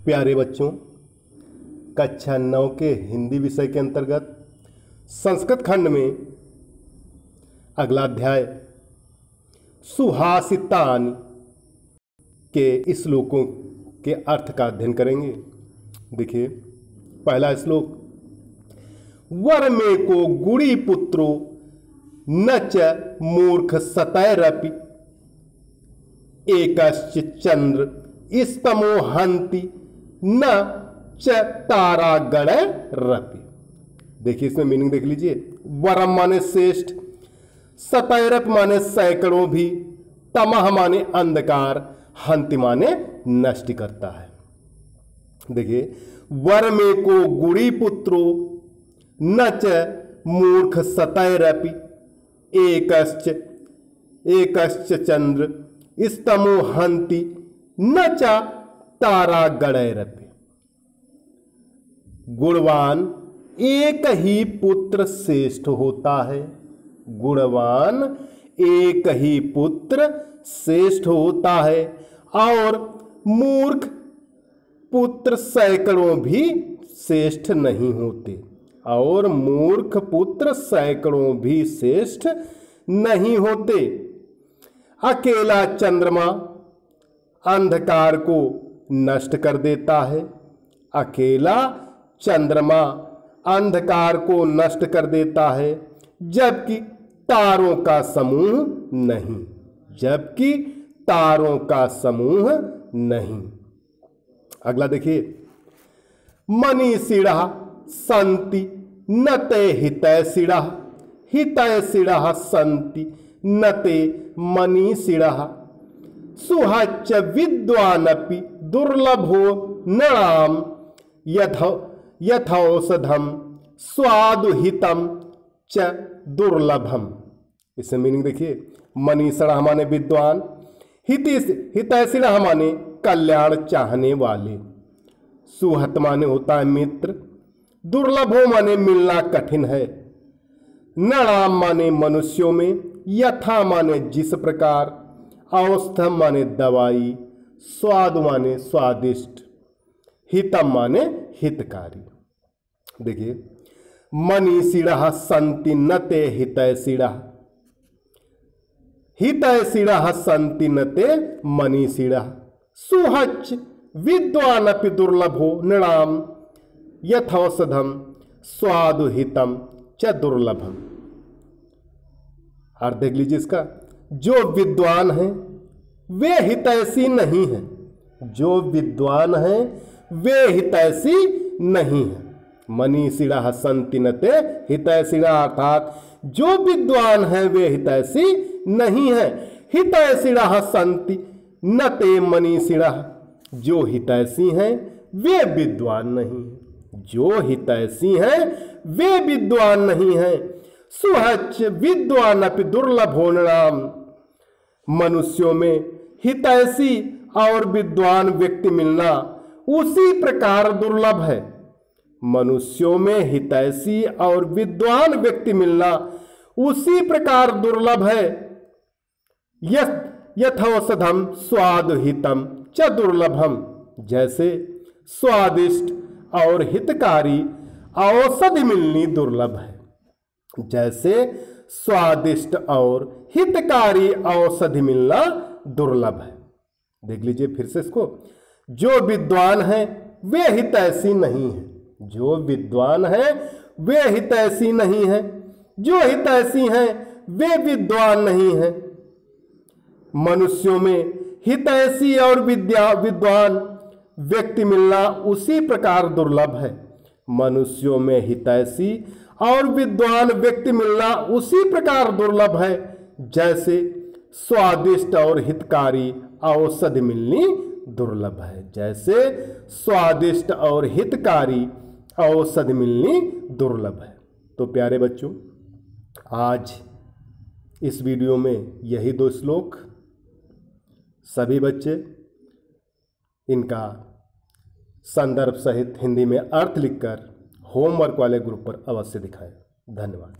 प्यारे बच्चों, कक्षा 9 के हिंदी विषय के अंतर्गत संस्कृत खंड में अगला अध्याय सुहासितानि के श्लोकों के अर्थ का अध्ययन करेंगे। देखिए, पहला श्लोक, वर में को गुड़ी पुत्रो न च मूर्ख सतैरपि एकश्च चंद्र स्तमो हंति न च तारागणैरपि। देखिए, इसमें मीनिंग देख लीजिए। वरम माने श्रेष्ठ, सतैरप माने सैकड़ों भी, तमह माने अंधकार, हंति माने नष्ट करता है। देखिए, वर में को गुड़ी पुत्रो न च मूर्ख सतैरपि एकश्च चंद्र स्तमो हंति न च तारागणैरपि। गुणवान एक ही पुत्र श्रेष्ठ होता है। गुणवान एक ही पुत्र श्रेष्ठ होता है और मूर्ख पुत्र सैकड़ों भी श्रेष्ठ नहीं होते। और मूर्ख पुत्र सैकड़ों भी श्रेष्ठ नहीं होते। अकेला चंद्रमा अंधकार को नष्ट कर देता है। अकेला चंद्रमा अंधकार को नष्ट कर देता है, जबकि तारों का समूह नहीं। जबकि तारों का समूह नहीं। अगला देखिए, मनीषिणः सन्ति न ते हितैषिणः हितैषिणः सन्ति न ते मनीषिणः सुहच्च विद्वानपि दुर्लभो नृणाम् यथौषधम स्वादुहितम च दुर्लभम। इससे मीनिंग देखिए, मनीषिणः माने विद्वान, हितैषिणः माने कल्याण चाहने वाले, सुहत माने होता है मित्र, दुर्लभो माने मिलना कठिन है, नृणाम माने मनुष्यों में, यथा माने जिस प्रकार, औषधम माने दवाई, स्वाद माने स्वादिष्ट, हितम माने हितकारी। देखिए, मनीषिणः सन्ति न ते हितैषिणः हितैषिणः सन्ति न ते मनीषिणः सुहच्च विद्वानपि दुर्लभो नृणाम यथौषधम स्वादुहितम च दुर्लभम। और देख लीजिए इसका, जो विद्वान है वे हितैषी नहीं है। जो विद्वान है वे हितैषी नहीं है। मनीषिणः सन्ति न ते हितैषिणः, अर्थात जो विद्वान है वे हितैषी नहीं है। हितैषिणः सन्ति न ते मनीषिणः, जो हितैषी हैं वे विद्वान नहीं है। जो हितैषी हैं वे विद्वान नहीं है। सुहच्च विद्वानपि दुर्लभो नृणाम्, मनुष्यों में हितैषी और विद्वान व्यक्ति मिलना उसी प्रकार दुर्लभ है। मनुष्यों में हितैषी और विद्वान व्यक्ति मिलना उसी प्रकार दुर्लभ है। यथौषधम स्वादुहितम च दुर्लभम, जैसे स्वादिष्ट और हितकारी औषधि मिलनी दुर्लभ है। जैसे स्वादिष्ट और हितकारी औषधि मिलना दुर्लभ है। देख लीजिए फिर से इसको, जो विद्वान है वे हितैषी नहीं है। जो विद्वान है वे हितैषी नहीं है। जो हितैषी हैं वे विद्वान नहीं है। मनुष्यों में हितैषी और विद्वान व्यक्ति मिलना उसी प्रकार दुर्लभ है। मनुष्यों में हितैषी और विद्वान व्यक्ति मिलना उसी प्रकार दुर्लभ है, जैसे स्वादिष्ट और हितकारी औषधि मिलनी दुर्लभ है। जैसे स्वादिष्ट और हितकारी औषधि मिलनी दुर्लभ है। तो प्यारे बच्चों, आज इस वीडियो में यही 2 श्लोक सभी बच्चे इनका संदर्भ सहित हिंदी में अर्थ लिखकर होमवर्क वाले ग्रुप पर अवश्य दिखाएं। धन्यवाद।